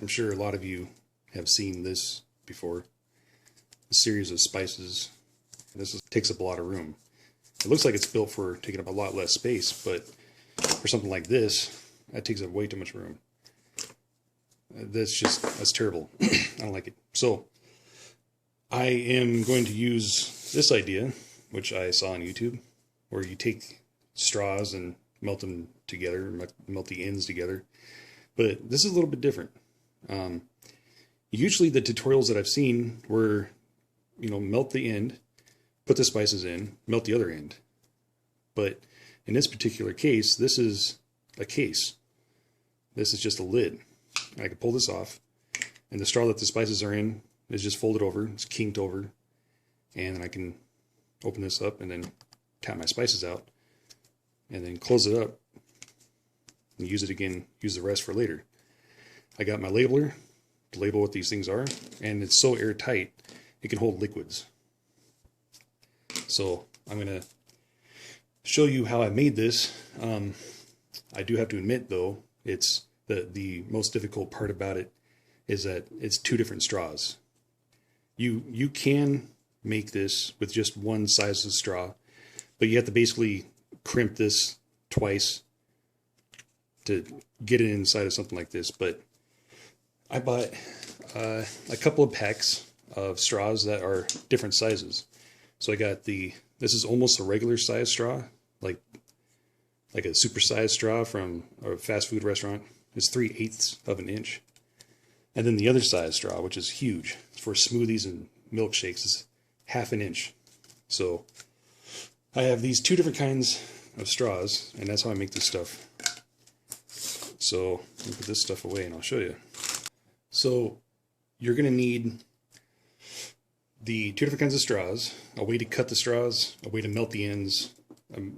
I'm sure a lot of you have seen this before. A series of spices. Takes up a lot of room. It looks like it's built for taking up a lot less space, but for something like this, that takes up way too much room. That's terrible. I don't like it. So I am going to use this idea, which I saw on YouTube, where you take straws and melt them together, melt the ends together. But this is a little bit different. Usually the tutorials that I've seen were, melt the end, put the spices in, melt the other end. But in this particular case, this is a case. This is just a lid. I can pull this off, and the straw that the spices are in is just folded over, it's kinked over, and then I can open this up and then tap my spices out, and then close it up, and use it again, use the rest for later. I got my labeler to label what these things are, and it's so airtight, it can hold liquids. So I'm going to show you how I made this. I do have to admit, though, it's the most difficult part about it is that it's two different straws. You can make this with just one size of straw, but you have to basically crimp this twice to get it inside of something like this. But I bought a couple of packs of straws that are different sizes. So I got this is almost a regular size straw, like a supersized straw from a fast food restaurant. It's 3/8 of an inch. And then the other size straw, which is huge, for smoothies and milkshakes, is 1/2 an inch. So I have these two different kinds of straws, and that's how I make this stuff. So let me put this stuff away and I'll show you. So you're going to need the two different kinds of straws, a way to cut the straws, a way to melt the ends.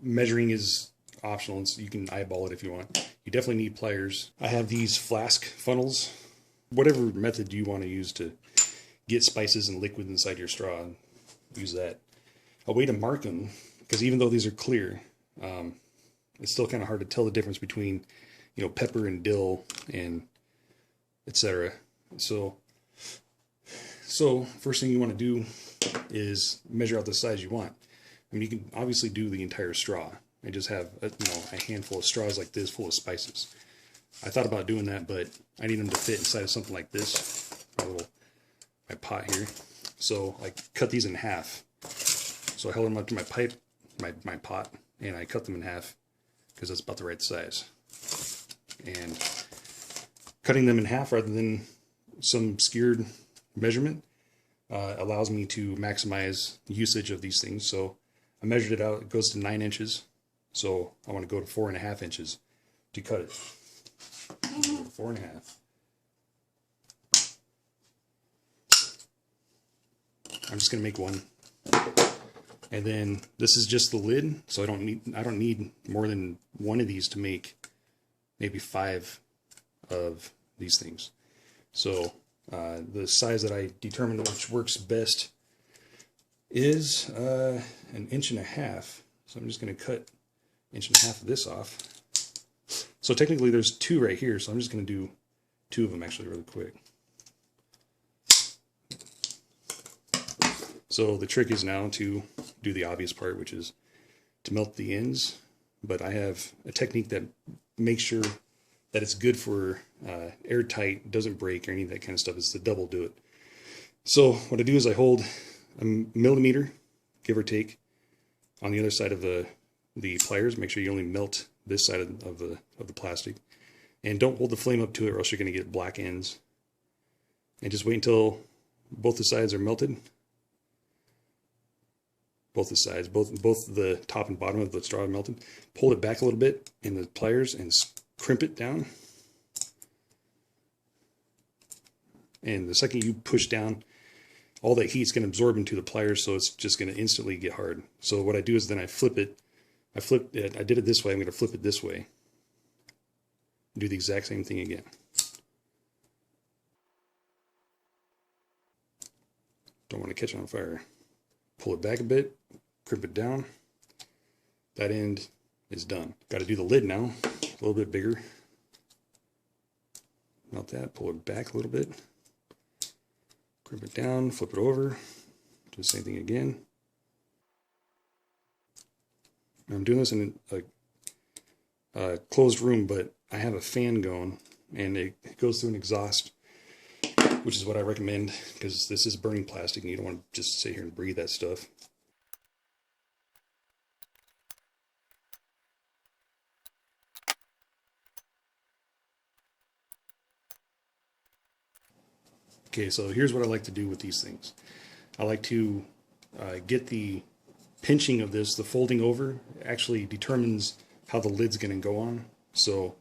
Measuring is optional, so you can eyeball it if you want. You definitely need pliers. I have these flask funnels. Whatever method you want to use to get spices and liquid inside your straw, use that. A way to mark them, because even though these are clear, it's still kind of hard to tell the difference between, pepper and dill and etc. So first thing you want to do is measure out the size you want. I mean, you can obviously do the entire straw. I just have a handful of straws like this full of spices. I thought about doing that, but I need them to fit inside of something like this, my pot here. So I cut these in half. So I held them up to my pipe, my pot, and I cut them in half because that's about the right size. And cutting them in half rather than some skewered measurement allows me to maximize usage of these things. So I measured it out. It goes to 9 inches. So I want to go to 4.5 inches to cut it. 4.5. I'm just going to make one. And then this is just the lid, so I don't need more than one of these to make maybe 5 of these things. So the size that I determined which works best is 1.5 inches. So I'm just going to cut 1.5 inches of this off. So technically there's 2 right here, so I'm just going to do 2 of them actually really quick. So the trick is now to do the obvious part, which is to melt the ends. But I have a technique that makes sure that it's good for airtight, doesn't break or any of that kind of stuff. It's the double do it. So what I do is I hold a millimeter, give or take, on the other side of the pliers. Make sure you only melt this side of the plastic, and don't hold the flame up to it, or else you're going to get black ends. And just wait until both the sides are melted. Both the sides, both the top and bottom of the straw are melted. Pull it back a little bit in the pliers and crimp it down. And the second you push down, all that heat's going to absorb into the pliers, so it's just going to instantly get hard. So what I do is then I flip it. I did it this way. I'm going to flip it this way. Do the exact same thing again. Don't want to catch it on fire. Pull it back a bit, crimp it down. That end is done. Got to do the lid now, a little bit bigger. melt that, pull it back a little bit, crimp it down, flip it over, do the same thing again. I'm doing this in a closed room, but I have a fan going, and it goes through an exhaust, which is what I recommend, because this is burning plastic, and you don't want to just sit here and breathe that stuff. Okay, so here's what I like to do with these things. I like to get the pinching of this, the folding over, actually determines how the lid's going to go on. So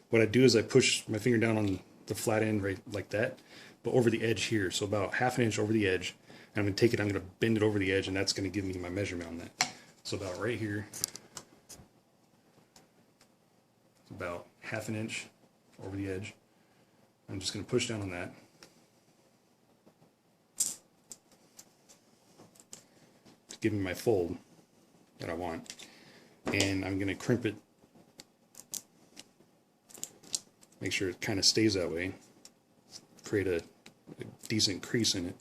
what I do is I push my finger down on the flat end right like that, but over the edge here, so about 1/2 inch over the edge. And I'm going to take it, I'm going to bend it over the edge, and that's going to give me my measurement on that. So about right here, about 1/2 inch over the edge. I'm just going to push down on that. Give me my fold that I want, and I'm going to crimp it, make sure it kind of stays that way, create a decent crease in it.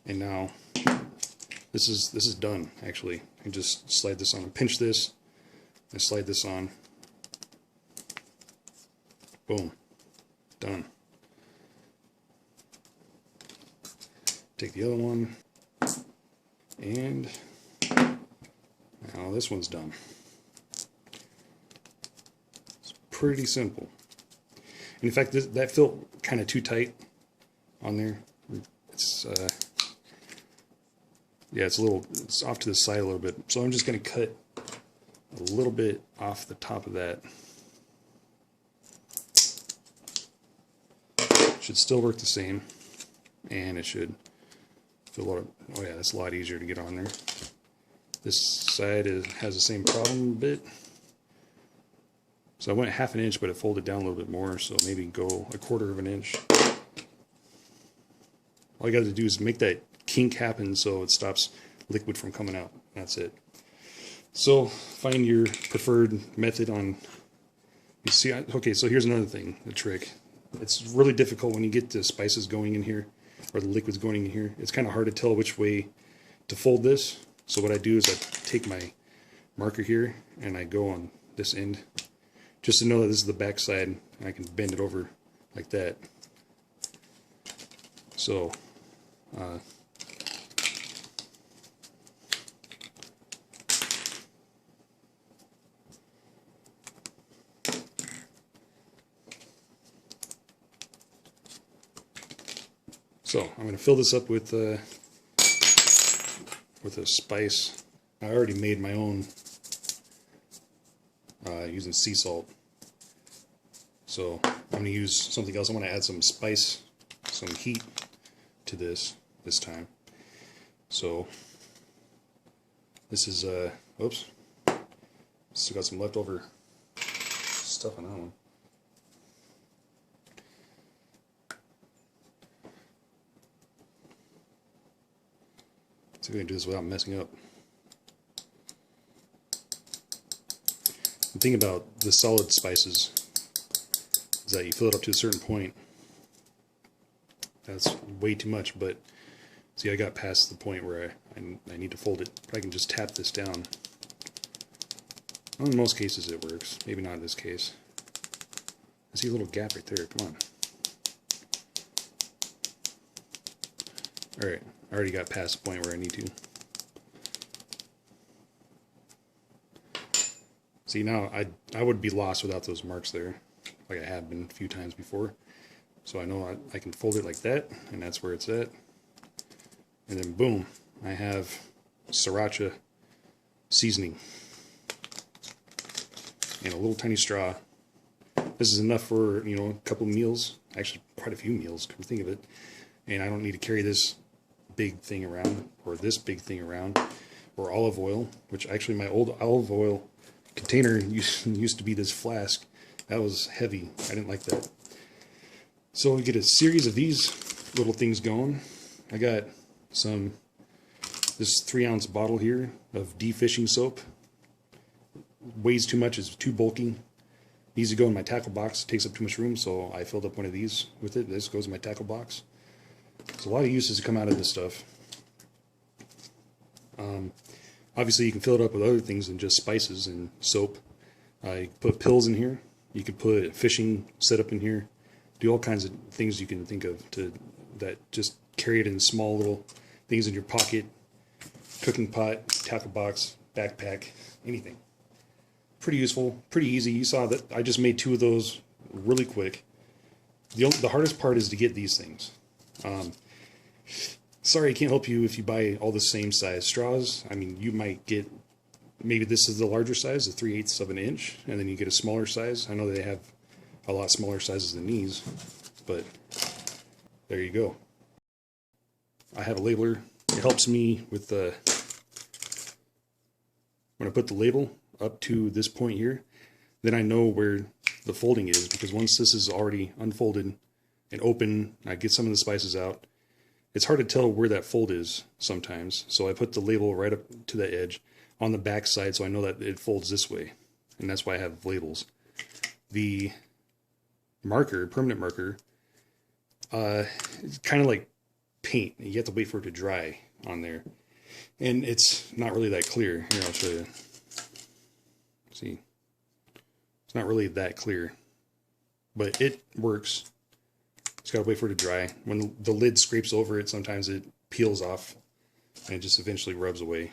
And now this is done. Actually, I can just slide this on and pinch this and slide this on. Boom, done. Take the other one, and now this one's done. It's pretty simple. And in fact, that felt kind of too tight on there. It's yeah, it's off to the side a little bit. So I'm just going to cut a little bit off the top of that. Should still work the same, and it should. Oh yeah, that's a lot easier to get on there. This side has the same problem a bit. So I went 1/2 inch, but it folded down a little bit more, so maybe go 1/4 inch. All you got to do is make that kink happen so it stops liquid from coming out. That's it. So find your preferred method on, you see, okay, so here's another thing, the trick. It's really difficult when you get the spices going in here, or the liquids going in here. It's kind of hard to tell which way to fold this. So what I do is I take my marker here and I go on this end, just to know that this is the back side, and I can bend it over like that. So I'm going to fill this up with a spice. I already made my own using sea salt. So I'm going to use something else. I want to add some spice, some heat to this time. So this is oops, still got some leftover stuff on that one. See if we can do this without messing up. The thing about the solid spices is that you fill it up to a certain point. That's way too much, but see, I got past the point where I need to fold it. I can just tap this down. Well, in most cases it works. Maybe not in this case. I see a little gap right there. Come on. Alright, I already got past the point where I need to. See, now I would be lost without those marks there, like I have been a few times before. So I know I can fold it like that, and that's where it's at. And then boom, I have sriracha seasoning. And a little tiny straw. This is enough for, you know, a couple meals, actually quite a few meals, come to think of it. And I don't need to carry this big thing around, or this big thing around, or olive oil, which actually my old olive oil container used to be this flask. That was heavy. I didn't like that. So we get a series of these little things going. I got this 3-ounce bottle here of defishing soap. Weighs too much, it's too bulky. Needs to go in my tackle box. It takes up too much room, so I filled up one of these with it. This goes in my tackle box. There's a lot of uses to come out of this stuff. Obviously, you can fill it up with other things than just spices and soap. You can put pills in here. You can put fishing setup in here. Do all kinds of things you can think of that just carry it in small little things in your pocket, cooking pot, tackle box, backpack, anything. Pretty useful, pretty easy. You saw that I just made 2 of those really quick. The hardest part is to get these things. Sorry, I can't help you if you buy all the same size straws. I mean, you might get, maybe this is the larger size, the 3/8 of an inch, and then you get a smaller size. I know they have a lot smaller sizes than these, but there you go. I have a labeler. It helps me with when I put the label up to this point here, then I know where the folding is, because once this is already unfolded and open, I get some of the spices out. It's hard to tell where that fold is sometimes, so I put the label right up to the edge on the back side so I know that it folds this way, and that's why I have labels. The marker, permanent marker, it's kind of like paint. You have to wait for it to dry on there, and it's not really that clear. Here, I'll show you. See, it's not really that clear, but it works. Just gotta wait for it to dry. When the lid scrapes over it, sometimes it peels off and it just eventually rubs away.